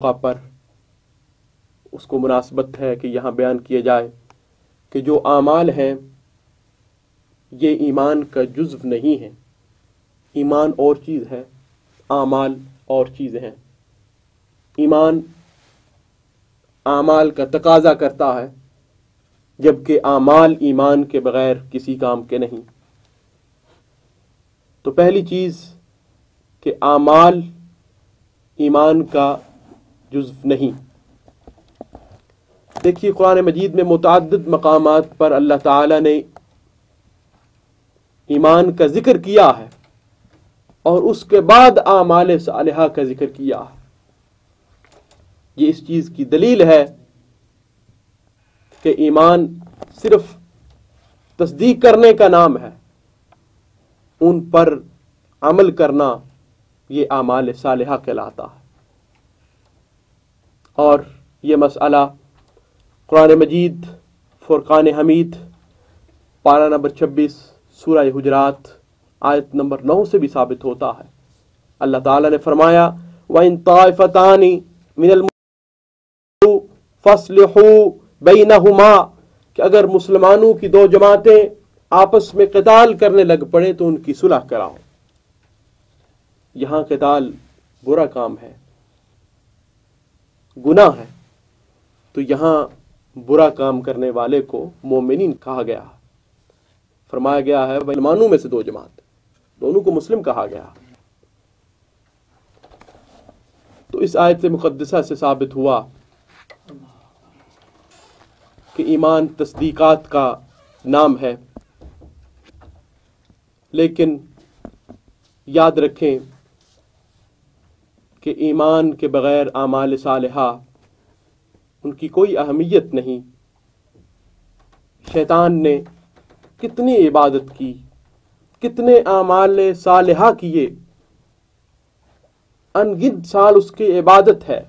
موقع پر اس کو مناسبت ہے کہ یہاں بیان کیا جائے کہ جو اعمال ہیں یہ ایمان کا جزو نہیں ہے. ایمان اور چیز ہے، اعمال اور چیز ہیں. ایمان اعمال کا تقاضا کرتا ہے، جبکہ اعمال ایمان کے بغیر کسی کام کے نہیں. تو پہلی چیز کہ اعمال ایمان کا جزو نہیں. دیکھیے قرآن مجید میں متعدد مقامات پر اللہ تعالی نے ایمان کا ذکر کیا ہے اور اس کے بعد اعمال صالحہ کا ذکر کیا ہے. یہ اس چیز کی دلیل ہے کہ ایمان صرف تصدیق کرنے کا نام ہے، ان پر عمل کرنا یہ اعمال صالحہ کہلاتا ہے. اور یہ مسئلہ قرآن مجید فرقان حمید پارہ نمبر 26 سورہ حجرات آیت نمبر 9 سے بھی ثابت ہوتا ہے. اللہ تعالیٰ نے فرمایا وَإِن طَائِفَتَانِ مِنَ الْمُؤْمِنِينَ فَاصْلِحُوا بَيْنَهُمَا، کہ اگر مسلمانوں کی دو جماعتیں آپس میں قتال کرنے لگ پڑے تو ان کی صلح کراؤ. یہاں قتال برا کام ہے، گناہ ہے، تو یہاں برا کام کرنے والے کو مومنین کہا گیا. فرمایا گیا ہے مسلمانوں میں سے دو جماعت، دونوں کو مسلم کہا گیا. تو اس آیت مقدسہ سے ثابت ہوا کہ ایمان تصدیقات کا نام ہے، لیکن یاد رکھیں کہ ایمان کے بغیر اعمال صالحہ ان کی کوئی اہمیت نہیں. شیطان نے کتنی عبادت کی، کتنے اعمال صالحہ کیے، ان گنت سال اس کی عبادت ہے،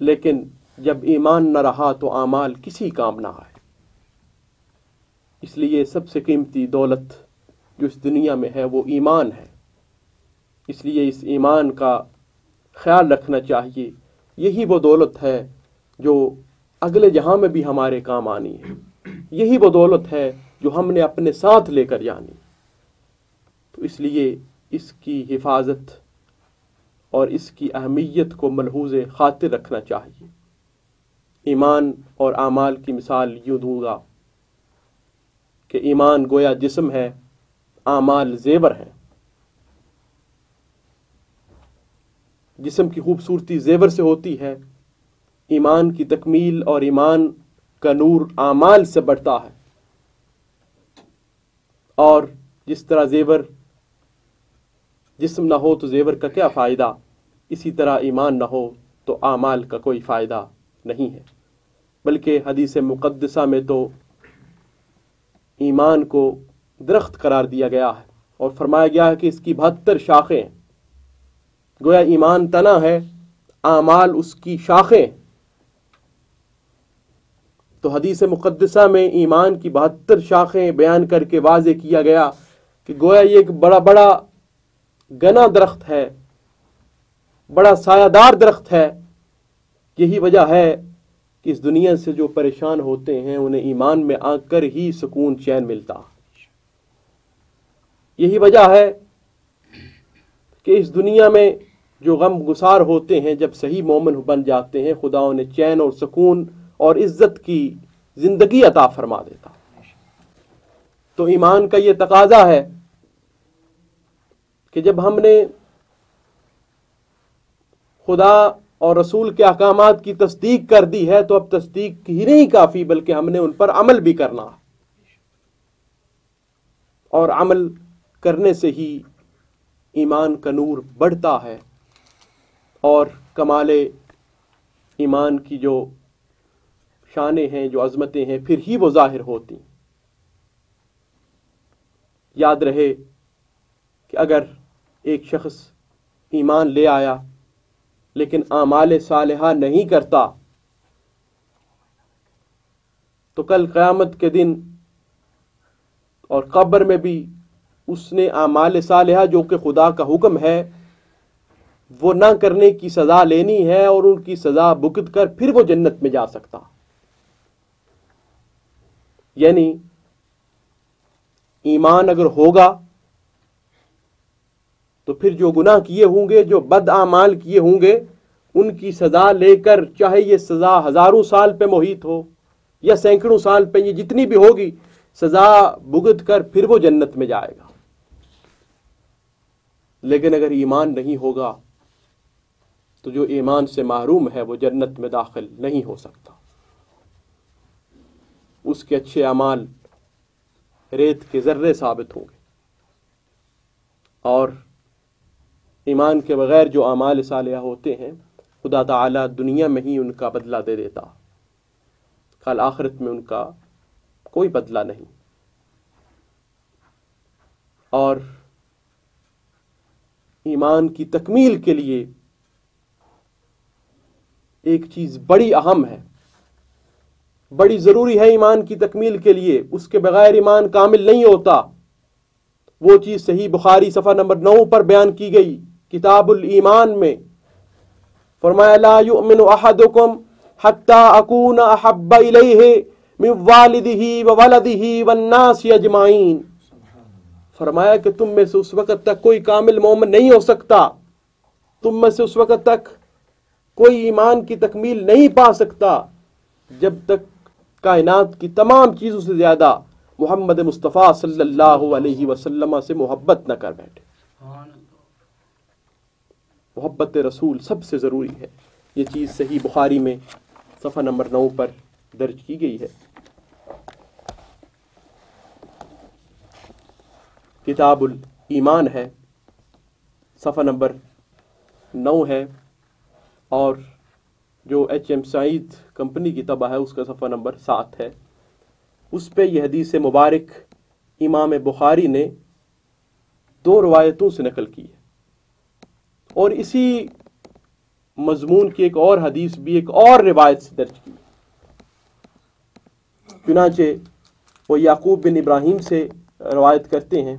لیکن جب ایمان نہ رہا تو اعمال کسی کام نہ آئے. اس لیے سب سے قیمتی دولت جو اس دنیا میں ہے وہ ایمان ہے. اس لیے اس ایمان کا خیال رکھنا چاہیے. یہی وہ دولت ہے جو اگلے جہاں میں بھی ہمارے کام آنی ہے. یہی وہ دولت ہے جو ہم نے اپنے ساتھ لے کر جانی. تو اس لیے اس کی حفاظت اور اس کی اہمیت کو ملحوظ خاطر رکھنا چاہیے. ایمان اور اعمال کی مثال یوں دوں گا کہ ایمان گویا جسم ہے، اعمال زیور ہیں. جسم کی خوبصورتی زیور سے ہوتی ہے، ایمان کی تکمیل اور ایمان کا نور اعمال سے بڑھتا ہے. اور جس طرح زیور جسم نہ ہو تو زیور کا کیا فائدہ، اسی طرح ایمان نہ ہو تو اعمال کا کوئی فائدہ نہیں ہے. بلکہ حدیث مقدسہ میں تو ایمان کو درخت قرار دیا گیا ہے اور فرمایا گیا ہے کہ اس کی 72 شاخیں ہیں. گویا ایمان تنا ہے، اعمال اس کی شاخیں. تو حدیث مقدسہ میں ایمان کی 72 شاخیں بیان کر کے واضح کیا گیا کہ گویا یہ ایک بڑا بڑا گنا درخت ہے، بڑا سایہ دار درخت ہے. یہی وجہ ہے کہ اس دنیا سے جو پریشان ہوتے ہیں انہیں ایمان میں آ کر ہی سکون چین ملتا. یہی وجہ ہے کہ اس دنیا میں جو غم گسار ہوتے ہیں جب صحیح مومن بن جاتے ہیں خدا انہیں چین اور سکون اور عزت کی زندگی عطا فرما دیتا. تو ایمان کا یہ تقاضا ہے کہ جب ہم نے خدا اور رسول کے احکامات کی تصدیق کر دی ہے تو اب تصدیق ہی نہیں کافی، بلکہ ہم نے ان پر عمل بھی کرنا. اور عمل کرنے سے ہی ایمان کا نور بڑھتا ہے اور کمال ایمان کی جو شانیں ہیں، جو عظمتیں ہیں، پھر ہی وہ ظاہر ہوتی. یاد رہے کہ اگر ایک شخص ایمان لے آیا لیکن اعمال صالحہ نہیں کرتا تو کل قیامت کے دن اور قبر میں بھی اس نے اعمال صالحہ جو کہ خدا کا حکم ہے وہ نہ کرنے کی سزا لینی ہے اور ان کی سزا بھگت کر پھر وہ جنت میں جا سکتا. یعنی ایمان اگر ہوگا تو پھر جو گناہ کیے ہوں گے، جو بد اعمال کیے ہوں گے، ان کی سزا لے کر، چاہے یہ سزا ہزاروں سال پہ محیط ہو یا سینکڑوں سال پہ، یہ جتنی بھی ہوگی، سزا بھگت کر پھر وہ جنت میں جائے گا. لیکن اگر ایمان نہیں ہوگا تو جو ایمان سے محروم ہے وہ جنت میں داخل نہیں ہو سکتا. اس کے اچھے اعمال ریت کے ذرے ثابت ہوں گے، اور ایمان کے بغیر جو اعمال صالحہ ہوتے ہیں خدا تعالی دنیا میں ہی ان کا بدلہ دے دیتا، کل آخرت میں ان کا کوئی بدلہ نہیں. اور ایمان کی تکمیل کے لیے ایک چیز بڑی اہم ہے، بڑی ضروری ہے ایمان کی تکمیل کے لیے، اس کے بغیر ایمان کامل نہیں ہوتا. وہ چیز صحیح بخاری صفحہ نمبر 9 پر بیان کی گئی، کتاب الایمان میں. فرمایا لا یؤمن احدکم حتی اکون احب الیہ من والدہ وولدہ والناس اجمعین. فرمایا کہ تم میں سے اس وقت تک کوئی کامل مومن نہیں ہو سکتا، تم میں سے اس وقت تک کوئی ایمان کی تکمیل نہیں پا سکتا جب تک کائنات کی تمام چیزوں سے زیادہ محمد مصطفیٰ صلی اللہ علیہ وسلم سے محبت نہ کر بیٹھے. محبت رسول سب سے ضروری ہے. یہ چیز صحیح بخاری میں صفحہ نمبر 9 پر درج کی گئی ہے. کتاب الایمان ہے، صفحہ نمبر 9 ہے، اور جو ایچ ایم سعید کمپنی کی طبع ہے اس کا صفحہ نمبر 7 ہے. اس پہ یہ حدیث مبارک امام بخاری نے 2 روایتوں سے نقل کی ہے، اور اسی مضمون کی ایک اور حدیث بھی ایک اور روایت سے درج کی ہے. چنانچہ وہ یعقوب بن ابراہیم سے روایت کرتے ہیں،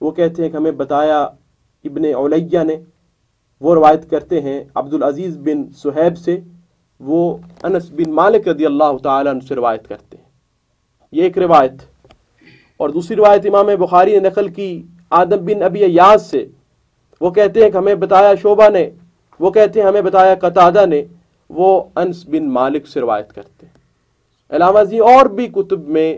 وہ کہتے ہیں کہ ہمیں بتایا ابن علیہ نے. وہ روایت کرتے ہیں عبدالعزیز بن صہیب سے، وہ انس بن مالک رضی اللہ تعالیٰ عنہ سے روایت کرتے ہیں. یہ ایک روایت. اور دوسری روایت امام بخاری نے نقل کی آدم بن ابی ایاز سے، وہ کہتے ہیں کہ ہمیں بتایا شعبہ نے، وہ کہتے ہیں ہمیں بتایا قتادہ نے، وہ انس بن مالک سے روایت کرتے ہیں. علاوہ ازیں اور بھی کتب میں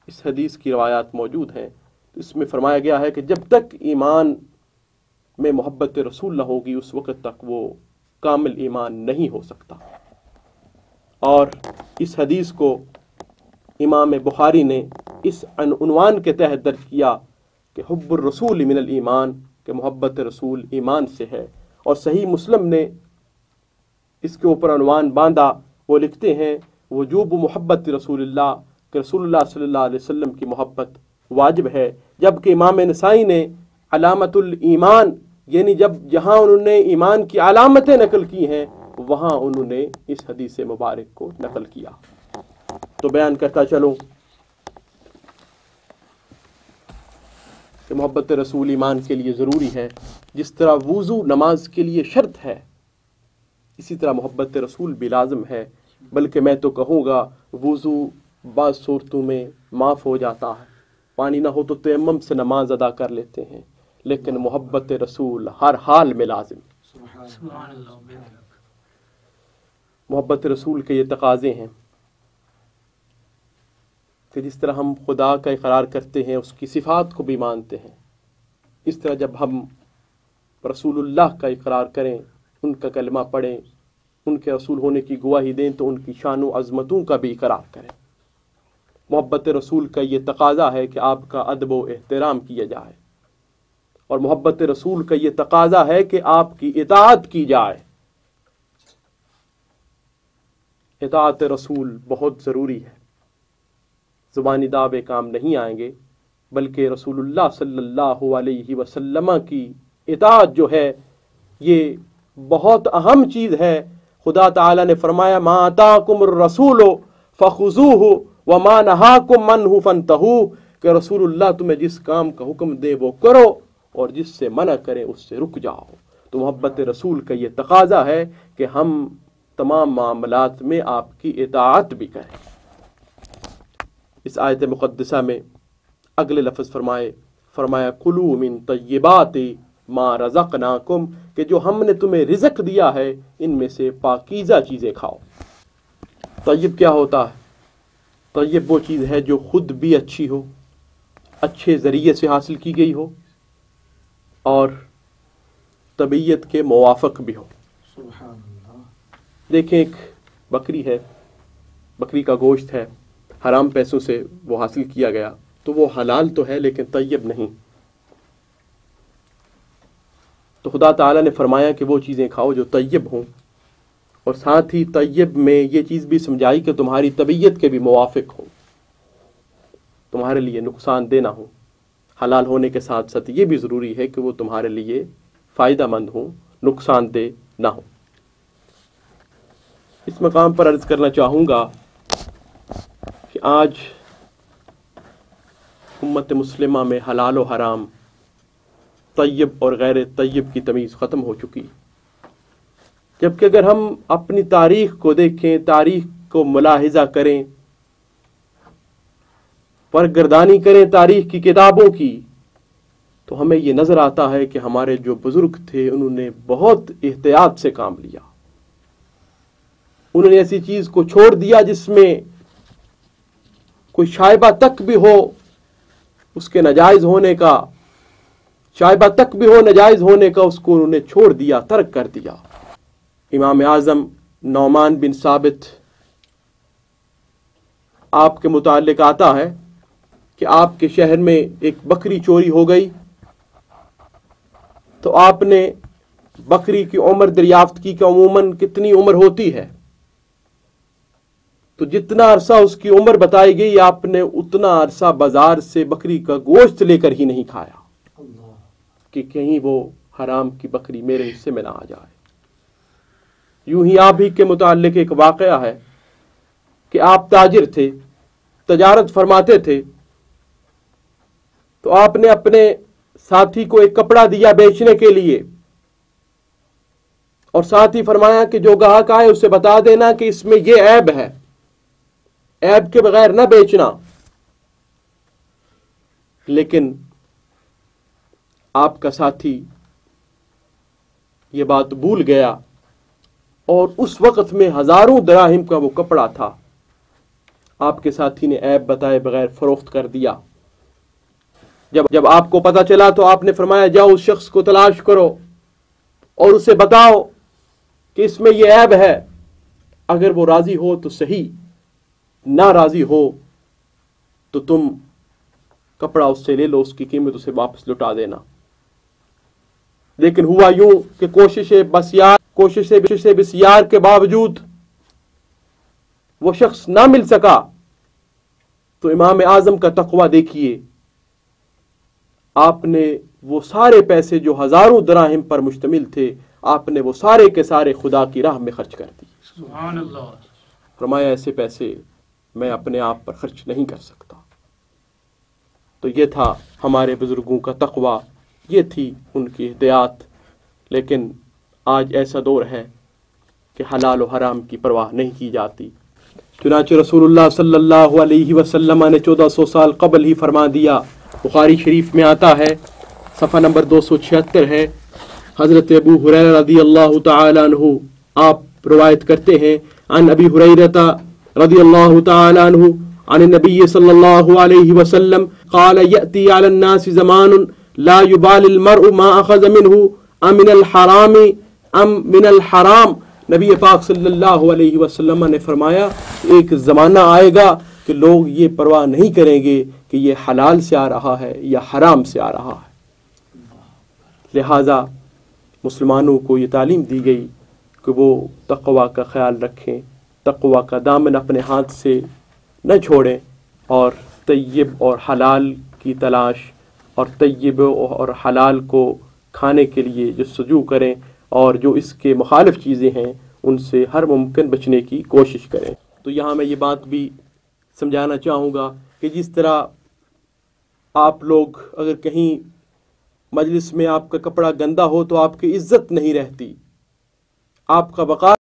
اس حدیث کی روایات موجود ہیں. اس میں فرمایا گیا ہے کہ جب تک ایمان میں محبت رسول نہ ہوگی اس وقت تک وہ کامل ایمان نہیں ہو سکتا. اور اس حدیث کو امام بخاری نے اس عنوان کے تحت درج کیا کہ حب الرسول من الایمان، کہ محبت رسول ایمان سے ہے. اور صحیح مسلم نے اس کے اوپر عنوان باندھا، وہ لکھتے ہیں وجوب محبت رسول اللہ، کہ رسول اللہ صلی اللہ علیہ وسلم کی محبت واجب ہے. جبکہ امام نسائی نے علامت الایمان، یعنی جہاں انہوں نے ایمان کی علامتیں نقل کی ہیں وہاں انہوں نے اس حدیث مبارک کو نقل کیا. تو بیان کرتا چلوں کہ محبت رسول ایمان کے لیے ضروری ہے. جس طرح وضو نماز کے لیے شرط ہے، اسی طرح محبت رسول بھی لازم ہے. بلکہ میں تو کہوں گا وضو بعض صورتوں میں معاف ہو جاتا ہے، پانی نہ ہو تو تیمم سے نماز ادا کر لیتے ہیں، لیکن محبت رسول ہر حال میں لازم. محبت رسول کے یہ تقاضے ہیں کہ جس طرح ہم خدا کا اقرار کرتے ہیں، اس کی صفات کو بھی مانتے ہیں، اس طرح جب ہم رسول اللہ کا اقرار کریں، ان کا کلمہ پڑھیں، ان کے رسول ہونے کی گواہی دیں، تو ان کی شان و عظمتوں کا بھی اقرار کریں. محبت رسول کا یہ تقاضا ہے کہ آپ کا ادب و احترام کیا جائے، اور محبت رسول کا یہ تقاضا ہے کہ آپ کی اطاعت کی جائے. اطاعت رسول بہت ضروری ہے. زبانی دعوے کام نہیں آئیں گے، بلکہ رسول اللہ صلی اللہ علیہ وسلم کی اطاعت جو ہے یہ بہت اہم چیز ہے. خدا تعالی نے فرمایا ما آتاکم الرسول فخذوہ وما نہاکم عنہ فانتہوا، کہ رسول اللہ تمہیں جس کام کا حکم دے وہ کرو، اور جس سے منع کرے اس سے رک جاؤ. تو محبت رسول کا یہ تقاضا ہے کہ ہم تمام معاملات میں آپ کی اطاعت بھی کریں۔ اس آیت مقدسہ میں اگلے لفظ فرمایا کلوا من طیبات ما رزقناکم، کہ جو ہم نے تمہیں رزق دیا ہے ان میں سے پاکیزہ چیزیں کھاؤ۔ طیب کیا ہوتا ہے؟ طیب وہ چیز ہے جو خود بھی اچھی ہو، اچھے ذریعے سے حاصل کی گئی ہو اور طبیعت کے موافق بھی ہو۔ سبحان اللہ۔ دیکھیں ایک بکری ہے، بکری کا گوشت ہے، حرام پیسوں سے وہ حاصل کیا گیا تو وہ حلال تو ہے لیکن طیب نہیں۔ تو خدا تعالیٰ نے فرمایا کہ وہ چیزیں کھاؤ جو طیب ہوں، اور ساتھ ہی طیب میں یہ چیز بھی سمجھائی کہ تمہاری طبیعت کے بھی موافق ہو، تمہارے لیے نقصان دہ نہ ہو۔ حلال ہونے کے ساتھ ساتھ یہ بھی ضروری ہے کہ وہ تمہارے لیے فائدہ مند ہوں، نقصان دہ نہ ہو۔ اس مقام پر عرض کرنا چاہوں گا کہ آج امت مسلمہ میں حلال و حرام، طیب اور غیر طیب کی تمیز ختم ہو چکی، جبکہ اگر ہم اپنی تاریخ کو دیکھیں، تاریخ کو ملاحظہ کریں، پرگردانی کریں تاریخ کی کتابوں کی، تو ہمیں یہ نظر آتا ہے کہ ہمارے جو بزرگ تھے انہوں نے بہت احتیاط سے کام لیا۔ انہوں نے ایسی چیز کو چھوڑ دیا جس میں کوئی شائبہ تک بھی ہو اس کے ناجائز ہونے کا، شائبہ تک بھی ہو ناجائز ہونے کا، اس کو انہوں نے چھوڑ دیا، ترک کر دیا۔ امام اعظم نعمان بن ثابت آپ کے متعلق آتا ہے کہ آپ کے شہر میں ایک بکری چوری ہو گئی، تو آپ نے بکری کی عمر دریافت کی کہ عموماً کتنی عمر ہوتی ہے، تو جتنا عرصہ اس کی عمر بتائی گئی آپ نے اتنا عرصہ بازار سے بکری کا گوشت لے کر ہی نہیں کھایا کہ کہیں وہ حرام کی بکری میرے حصے میں نہ آ جائے۔ یوں ہی آپ ہی کے متعلق ایک واقعہ ہے کہ آپ تاجر تھے، تجارت فرماتے تھے، تو آپ نے اپنے ساتھی کو ایک کپڑا دیا بیچنے کے لیے، اور ساتھ ہی فرمایا کہ جو گاہک آئے اسے بتا دینا کہ اس میں یہ عیب ہے، عیب کے بغیر نہ بیچنا۔ لیکن آپ کا ساتھی یہ بات بھول گیا، اور اس وقت میں ہزاروں دراہم کا وہ کپڑا تھا، آپ کے ساتھی نے عیب بتائے بغیر فروخت کر دیا۔ جب آپ کو پتا چلا تو آپ نے فرمایا جاؤ اس شخص کو تلاش کرو اور اسے بتاؤ کہ اس میں یہ عیب ہے، اگر وہ راضی ہو تو صحیح، نہ راضی ہو تو تم کپڑا اس سے لے لو، اس کی قیمت اسے واپس لوٹا دینا۔ لیکن ہوا یوں کہ کوششیں بسیار کے باوجود وہ شخص نہ مل سکا، تو امام اعظم کا تقویٰ دیکھیے، آپ نے وہ سارے پیسے جو ہزاروں دراہم پر مشتمل تھے، آپ نے وہ سارے کے سارے خدا کی راہ میں خرچ کر دی۔ سبحان اللہ۔ فرمایا ایسے پیسے میں اپنے آپ پر خرچ نہیں کر سکتا۔ تو یہ تھا ہمارے بزرگوں کا تقویٰ، یہ تھی ان کی احتیاط۔ لیکن آج ایسا دور ہے کہ حلال و حرام کی پرواہ نہیں کی جاتی۔ چنانچہ رسول اللہ صلی اللہ علیہ وسلم نے 1400 سال قبل ہی فرما دیا، بخاری شریف میں آتا ہے، صفحہ نمبر 276 ہے، حضرت ابو ہریرہ رضی اللہ تعالی عنہ آپ روایت کرتے ہیں، عن ابی ہریرہ رضی اللہ تعالی عنہ عن النبی صلی اللہ علیہ وسلم قال یأتی علی الناس زمان لا یبال المرء ما اخذ منہ ام من الحرام ام من الحرام۔ نبی پاک صلی اللہ علیہ وسلم نے فرمایا ایک زمانہ آئے گا کہ لوگ یہ پرواہ نہیں کریں گے کہ یہ حلال سے آ رہا ہے یا حرام سے آ رہا ہے۔ لہٰذا مسلمانوں کو یہ تعلیم دی گئی کہ وہ تقویٰ کا خیال رکھیں، تقویٰ کا دامن اپنے ہاتھ سے نہ چھوڑیں، اور طیب اور حلال کی تلاش اور طیب اور حلال کو کھانے کے لیے جستجو کریں، اور جو اس کے مخالف چیزیں ہیں ان سے ہر ممکن بچنے کی کوشش کریں۔ تو یہاں میں یہ بات بھی سمجھانا چاہوں گا کہ جس طرح آپ لوگ اگر کہیں مجلس میں آپ کا کپڑا گندا ہو تو آپ کی عزت نہیں رہتی، آپ کا وقار